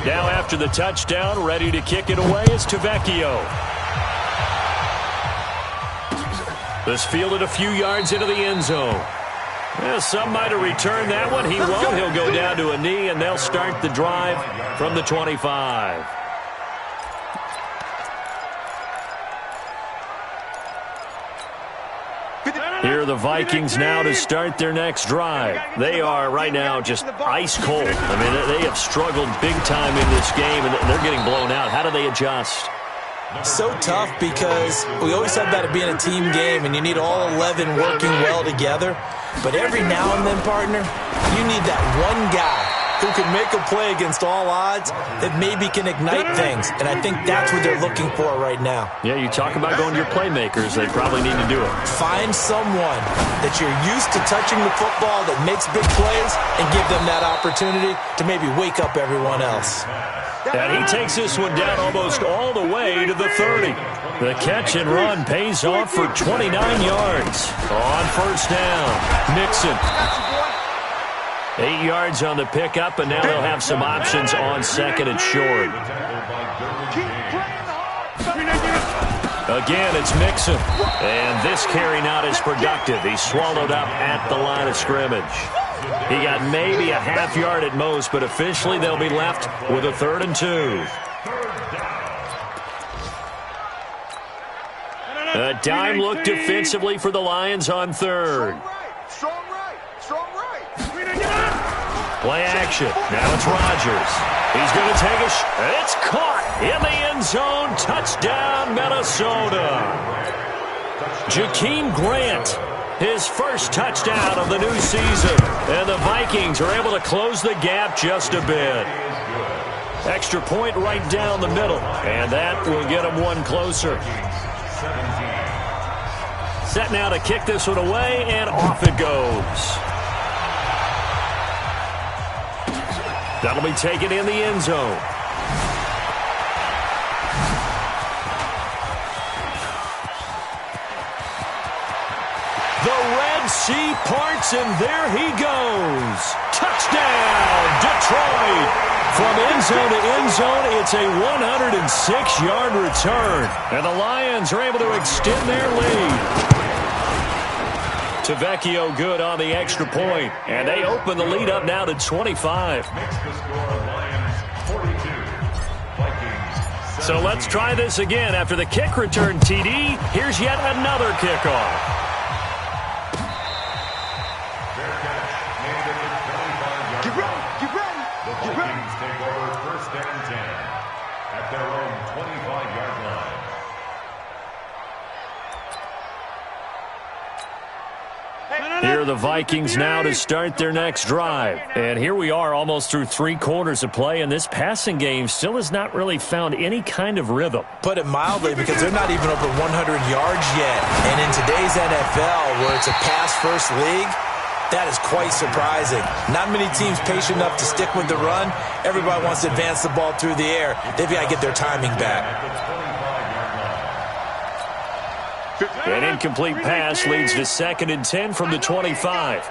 Now after the touchdown, ready to kick it away is Tavecchio. This fielded a few yards into the end zone. Well, some might have returned that one. He won't. He'll go down to a knee, and they'll start the drive from the 25. Here are the Vikings now to start their next drive. They are right now just ice cold. I mean, they have struggled big time in this game, and they're getting blown out. How do they adjust? So tough because we always talk about it being a team game, and you need all 11 working well together. But every now and then, partner, you need that one guy who can make a play against all odds that maybe can ignite things. And I think that's what they're looking for right now. Yeah, you talk about going to your playmakers. They probably need to do it. Find someone that you're used to touching the football that makes big plays and give them that opportunity to maybe wake up everyone else. And he takes this one down almost all the way to the 30. The catch and run pays off for 29 yards. On first down, Mixon. 8 yards on the pickup, and now they'll have some options on second and short. Again, it's Mixon. And this carry not as productive. He's swallowed up at the line of scrimmage. He got maybe a half yard at most, but officially they'll be left with a 3rd and 2. A dime look defensively for the Lions on 3rd. Play action. Now it's Rodgers. He's going to take a shot. It's caught in the end zone. Touchdown, Minnesota. Jakeem Grant, his first touchdown of the new season. And the Vikings are able to close the gap just a bit. Extra point right down the middle. And that will get them one closer. Set now to kick this one away, and off it goes. That'll be taken in the end zone. The Red Sea parts, and there he goes. Touchdown, Detroit. From end zone to end zone, it's a 106-yard return. And the Lions are able to extend their lead. Tavecchio good on the extra point, and they open the lead up now to 25. So let's try this again. After the kick return TD, here's yet another kickoff. Get ready. Vikings take over 1st and 10 at their own 25-yard line. Here are the Vikings now to start their next drive. And here we are almost through 3 quarters of play, and this passing game still has not really found any kind of rhythm. Put it mildly, because they're not even over 100 yards yet. And in today's NFL, where it's a pass-first league, that is quite surprising. Not many teams patient enough to stick with the run. Everybody wants to advance the ball through the air. They've got to get their timing back. An incomplete pass leads to 2nd and 10 from the 25.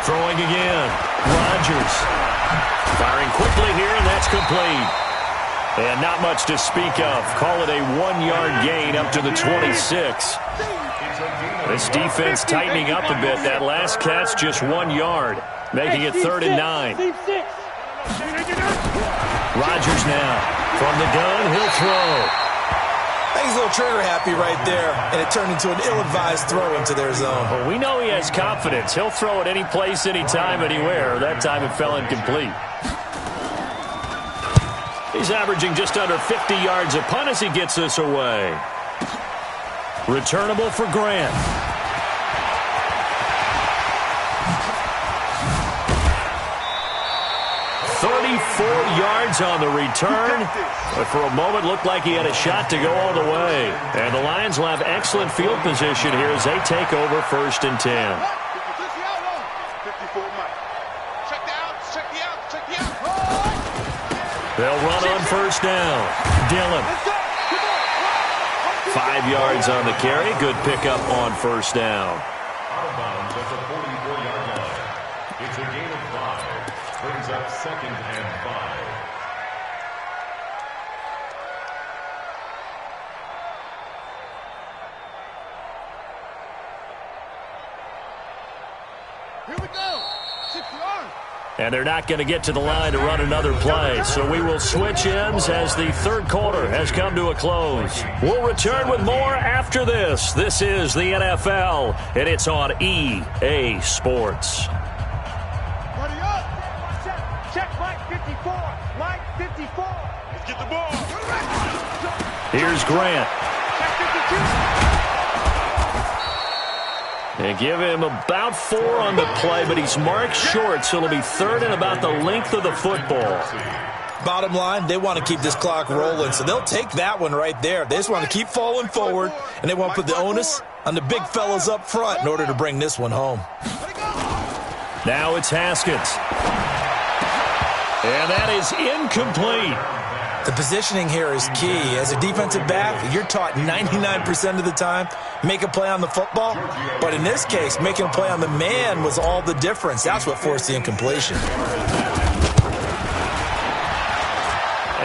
Throwing again. Rodgers. Firing quickly here, and that's complete. And not much to speak of. Call it a 1-yard gain up to the 26. This defense tightening up a bit. That last catch just 1 yard, making it 3rd and 9. Rodgers now. From the gun, he'll throw. I think he's a little trigger happy right there, and it turned into an ill-advised throw into their zone. Well, we know he has confidence. He'll throw it any place, anytime, anywhere. That time it fell incomplete. He's averaging just under 50 yards a punt as he gets this away. Returnable for Grant. Yards on the return, but for a moment looked like he had a shot to go all the way. And the Lions will have excellent field position here as they take over 1st and 10. They'll run on 1st down. Dillon. 5 yards on the carry. Good pickup on 1st down. Out of bounds at the 40. It's a gain of 5. Brings up 2nd and 5. Here we go. 6 yards. And they're not going to get to the line to run another play. So we will switch ends as the third quarter has come to a close. We'll return with more after this. This is the NFL, and it's on EA Sports. Buddy up. Check Mike 54. Mike 54. Let's get the ball. Here's Grant. Check 52. They give him about 4 on the play, but he's marked short, so it'll be 3rd and about the length of the football. Bottom line, they want to keep this clock rolling, so they'll take that one right there. They just want to keep falling forward, and they want to put the onus on the big fellas up front in order to bring this one home. Now it's Haskins. And that is incomplete. The positioning here is key. As a defensive back, you're taught 99% of the time, make a play on the football. But in this case, making a play on the man was all the difference. That's what forced the incompletion.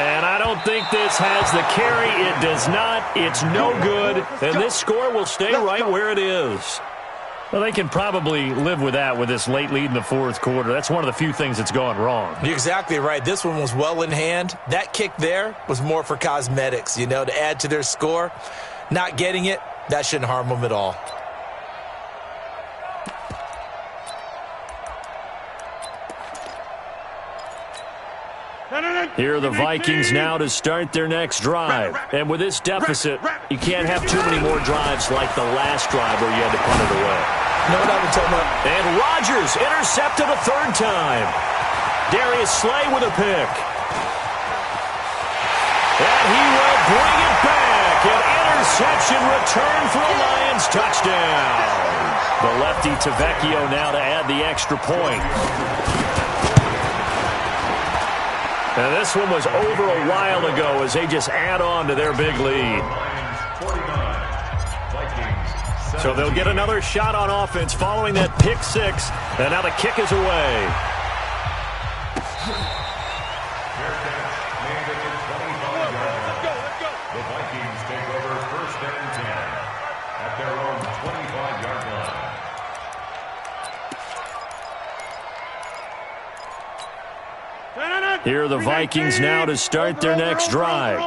And I don't think this has the carry. It does not. It's no good. And this score will stay right where it is. Well, they can probably live with that with this late lead in the fourth quarter. That's one of the few things that's gone wrong. You're exactly right. This one was well in hand. That kick there was more for cosmetics, you know, to add to their score. Not getting it, that shouldn't harm them at all. Here are the Vikings now to start their next drive. And with this deficit, you can't have too many more drives like the last drive where you had to punt it away. No doubt I'm talking about. And Rodgers intercepted a 3rd time. Darius Slay with a pick. And he will bring it back. An interception return for a Lions touchdown. The lefty Tavecchio now to add the extra point. And this one was over a while ago as they just add on to their big lead. So they'll get another shot on offense following that pick 6. And now the kick is away. The Vikings take over 1st and 10 at their own 25-yard line. Here are the Vikings now to start their next drive.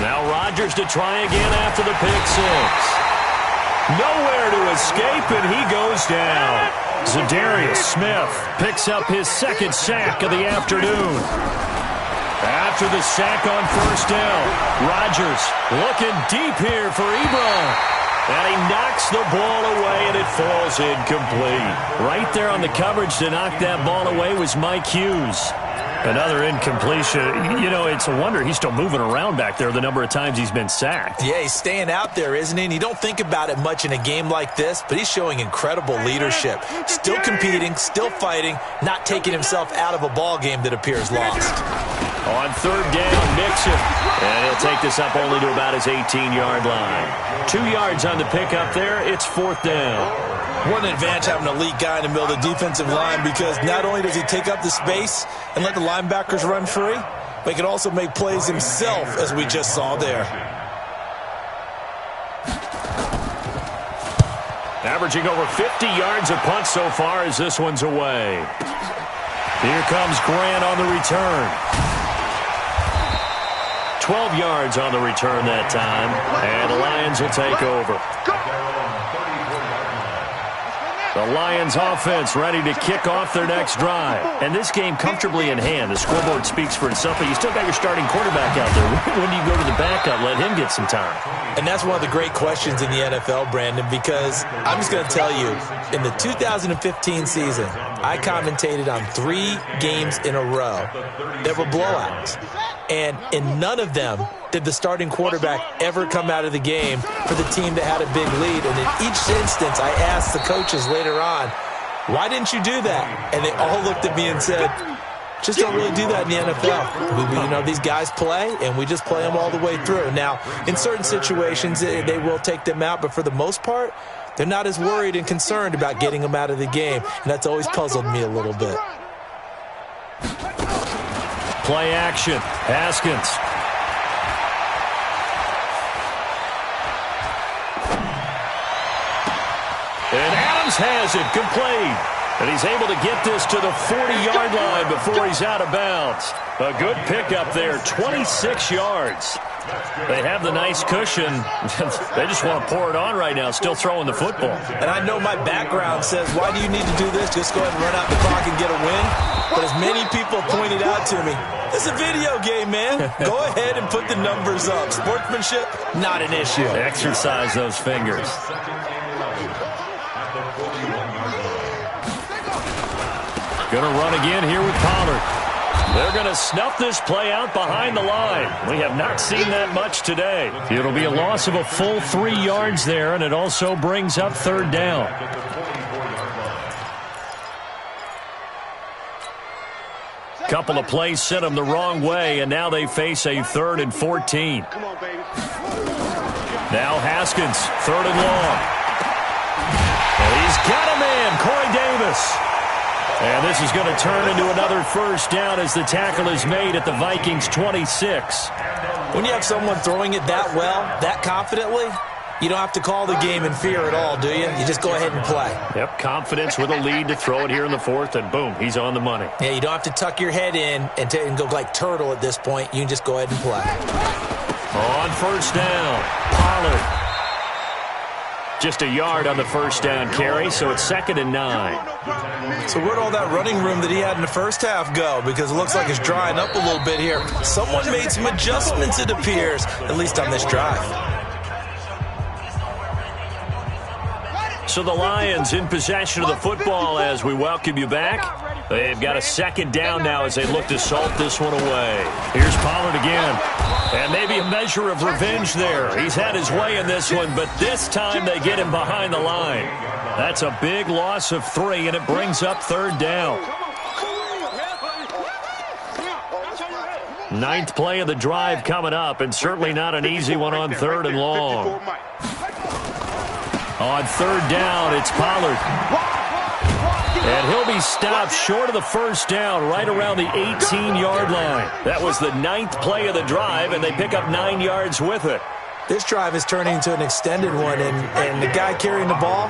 Now Rodgers to try again after the pick 6. Nowhere to escape, and he goes down. Zadarius Smith picks up his 2nd sack of the afternoon. After the sack on 1st down, Rodgers looking deep here for Ebron. And he knocks the ball away, and it falls incomplete. Right there on the coverage to knock that ball away was Mike Hughes. Another incompletion. You know, it's a wonder he's still moving around back there the number of times he's been sacked. Yeah, he's staying out there, isn't he? And you don't think about it much in a game like this, but he's showing incredible leadership. Still competing, still fighting, not taking himself out of a ball game that appears lost. On 3rd down, Mixon. And he'll take this up only to about his 18-yard line. 2 yards on the pickup there. It's 4th down. What an advantage having an elite guy in the middle of the defensive line, because not only does he take up the space and let the linebackers run free, but he can also make plays himself, as we just saw there. Averaging over 50 yards a punt so far as this one's away. Here comes Grant on the return. 12 yards on the return that time, and the Lions will take over. The Lions offense ready to kick off their next drive. And this game comfortably in hand. The scoreboard speaks for itself, but you still got your starting quarterback out there. When do you go to the backup? Let him get some time. And that's one of the great questions in the NFL, Brandon, because I'm just going to tell you, in the 2015 season, I commentated on 3 games in a row that were blowouts. And in none of them did the starting quarterback ever come out of the game for the team that had a big lead. And in each instance, I asked the coaches later on, why didn't you do that? And they all looked at me and said, Just don't really do that in the NFL. These guys play, and we just play them all the way through. Now, in certain situations, they will take them out, but for the most part, they're not as worried and concerned about getting them out of the game, and that's always puzzled me a little bit. Play action. Haskins. And Adams has it, complete. And he's able to get this to the 40-yard line before he's out of bounds. A good pickup there, 26 yards. They have the nice cushion. They just want to pour it on right now, still throwing the football. And I know my background says, why do you need to do this? Just go ahead and run out the clock and get a win. But as many people pointed out to me, it's a video game, man. Go ahead and put the numbers up. Sportsmanship, not an issue. Exercise those fingers. Going to run again here with Pollard. They're going to snuff this play out behind the line. We have not seen that much today. It'll be a loss of a full 3 yards there, and it also brings up third down. Couple of plays sent them the wrong way, and now they face a 3rd and 14. Now Haskins, 3rd and long. And he's got a man, Corey Davis. And this is going to turn into another first down as the tackle is made at the Vikings 26. When you have someone throwing it that well, that confidently, you don't have to call the game in fear at all, do you? You just go ahead and play. Yep, confidence with a lead to throw it here in the 4th, and boom, he's on the money. Yeah, you don't have to tuck your head in and go like turtle at this point. You can just go ahead and play. On first down, Pollard. Just a yard on the first down carry, so it's 2nd and 9. So where'd all that running room that he had in the first half go? Because it looks like it's drying up a little bit here. Someone made some adjustments, it appears, at least on this drive. So the Lions in possession of the football as we welcome you back. They've got a 2nd down now as they look to salt this one away. Here's Pollard again. And maybe a measure of revenge there. He's had his way in this one, but this time they get him behind the line. That's a big loss of 3, and it brings up 3rd down. 9th play of the drive coming up, and certainly not an easy one on 3rd and long. On 3rd down, it's Pollard. And he'll be stopped short of the first down right around the 18-yard line. That was the 9th play of the drive, and they pick up 9 yards with it. This drive is turning into an extended one, and the guy carrying the ball,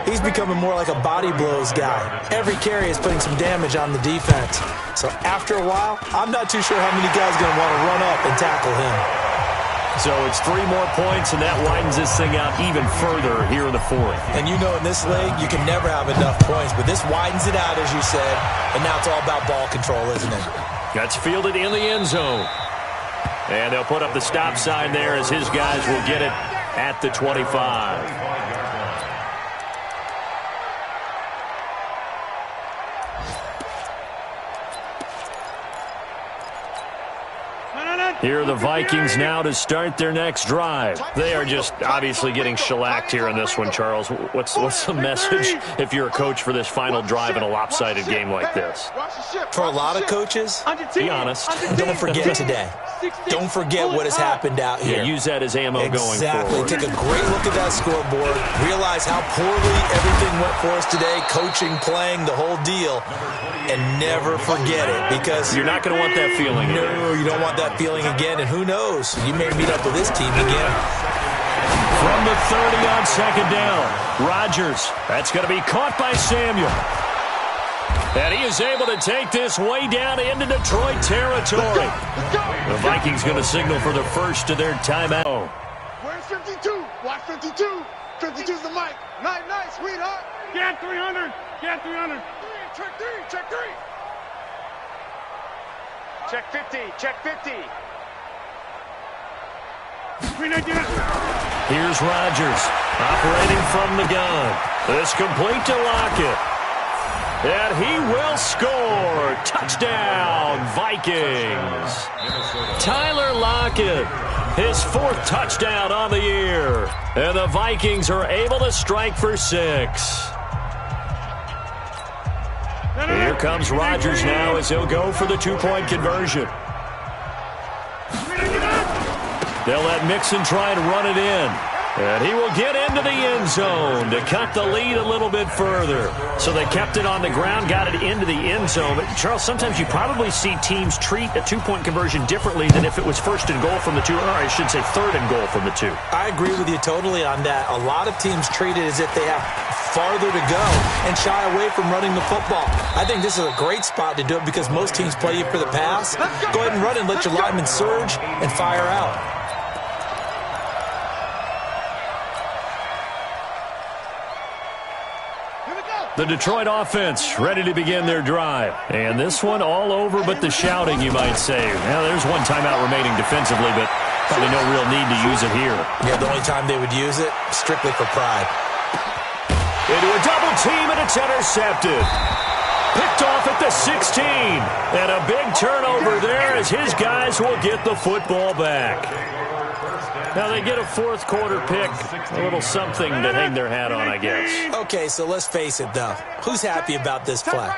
he's becoming more like a body blows guy. Every carry is putting some damage on the defense. So after a while, I'm not too sure how many guys are going to want to run up and tackle him. So it's 3 more points, and that widens this thing out even further here in the 4th. And you know in this league, you can never have enough points, but this widens it out, as you said, and now it's all about ball control, isn't it? That's fielded in the end zone. And they'll put up the stop sign there as his guys will get it at the 25. Here are the Vikings now to start their next drive. They are just obviously getting shellacked here in this one, Charles. What's the message if you're a coach for this final drive in a lopsided game like this? For a lot of coaches, be honest. Don't forget today. Don't forget what has happened out here. Yeah, use that as ammo going forward. Exactly. Take a great look at that scoreboard. Realize how poorly everything went for us today. Coaching, playing, the whole deal. And never forget it, because you're not going to want that feeling again. No, you don't want that feeling again, and who knows? You may meet up with this team again. From the 30 on 2nd down, Rodgers. That's going to be caught by Samuel. And he is able to take this way down into Detroit territory. The Vikings going to signal for the first of their timeout. Where's 52? Watch 52. 52's the mic. Nice, sweetheart. Get 300. Get 300. Check 3. Check 3. Check 50. Check 50. Here's Rodgers operating from the gun. This complete to Lockett. And he will score. Touchdown, Vikings. Tyler Lockett, his 4th touchdown on the year. And the Vikings are able to strike for 6. Here comes Rodgers now as he'll go for the two-point conversion. They'll let Mixon try and run it in. And he will get into the end zone to cut the lead a little bit further. So they kept it on the ground, got it into the end zone. But, Charles, sometimes you probably see teams treat a two-point conversion differently than if it was first and goal from the two, or I should say third and goal from the two. I agree with you totally on that. A lot of teams treat it as if they have farther to go and shy away from running the football. I think this is a great spot to do it because most teams play you for the pass. Go ahead and run and let your linemen surge and fire out. The Detroit offense ready to begin their drive. And this one all over but the shouting, you might say. Now, there's one timeout remaining defensively, but probably no real need to use it here. Yeah, the only time they would use it, strictly for pride. Into a double team, and it's intercepted. Picked off at the 16. And a big turnover there as his guys will get the football back. Now they get a fourth quarter pick, a little something to hang their hat on, I guess. Okay, so let's face it, though. Who's happy about this play?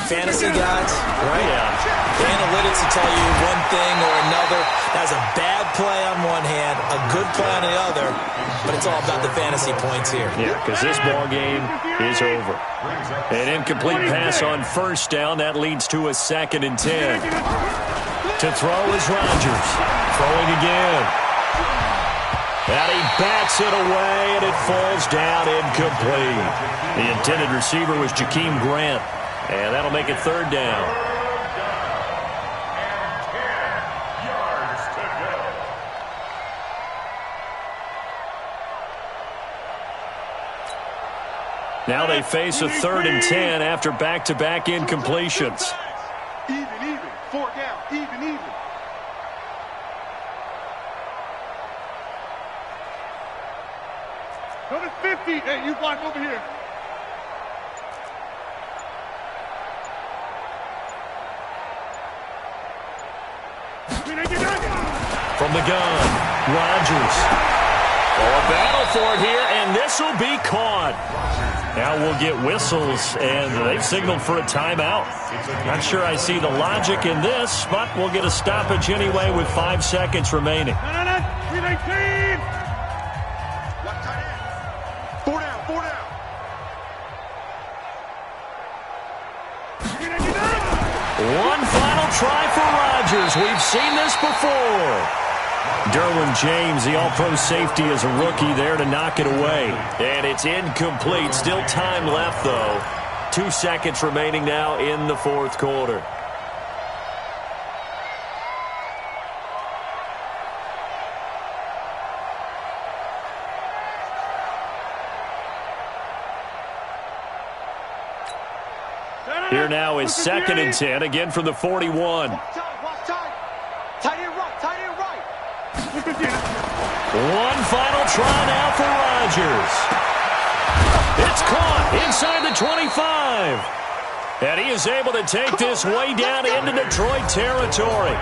Fantasy guys, right? Yeah. The analytics will tell you one thing or another. That's a bad play on one hand, a good play on the other, but it's all about the fantasy points here. Yeah, because this ball game is over. An incomplete pass on first down. That leads to a 2nd and 10. To throw is Rodgers. Throwing again. And he bats it away, and it falls down incomplete. The intended receiver was Jakeem Grant, and that'll make it 3rd down. Now they face a 3rd and 10 after back-to-back incompletions. Even. 4 down. Even. Go to 50. Hey, you block over here. From the gun, Rodgers. Oh, a battle for it here, and this will be caught. Now we'll get whistles, and they've signaled for a timeout. Not sure I see the logic in this, but we'll get a stoppage anyway with 5 seconds remaining. 319. 4 down. One final try for Rodgers. We've seen this before. Derwin James, the all-pro safety, is a rookie there to knock it away. And it's incomplete. Still time left, though. 2 seconds remaining now in the 4th quarter. Here now is 2nd and 10, again from the 41. Watch tight end right. One final try now for Rodgers. It's caught inside the 25. And he is able to take this way down into Detroit territory.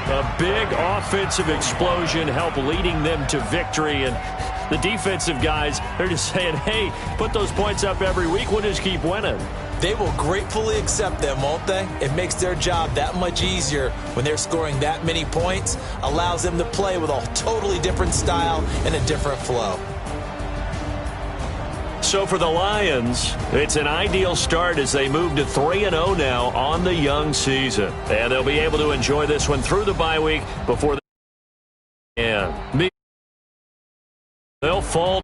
A big offensive explosion helped leading them to victory. And the defensive guys, they're just saying, hey, put those points up every week. We'll just keep winning. They will gratefully accept them, won't they? It makes their job that much easier when they're scoring that many points. Allows them to play with a totally different style and a different flow. So for the Lions, it's an ideal start as they move to 3-0 now on the young season. And they'll be able to enjoy this one through the bye week before they'll fall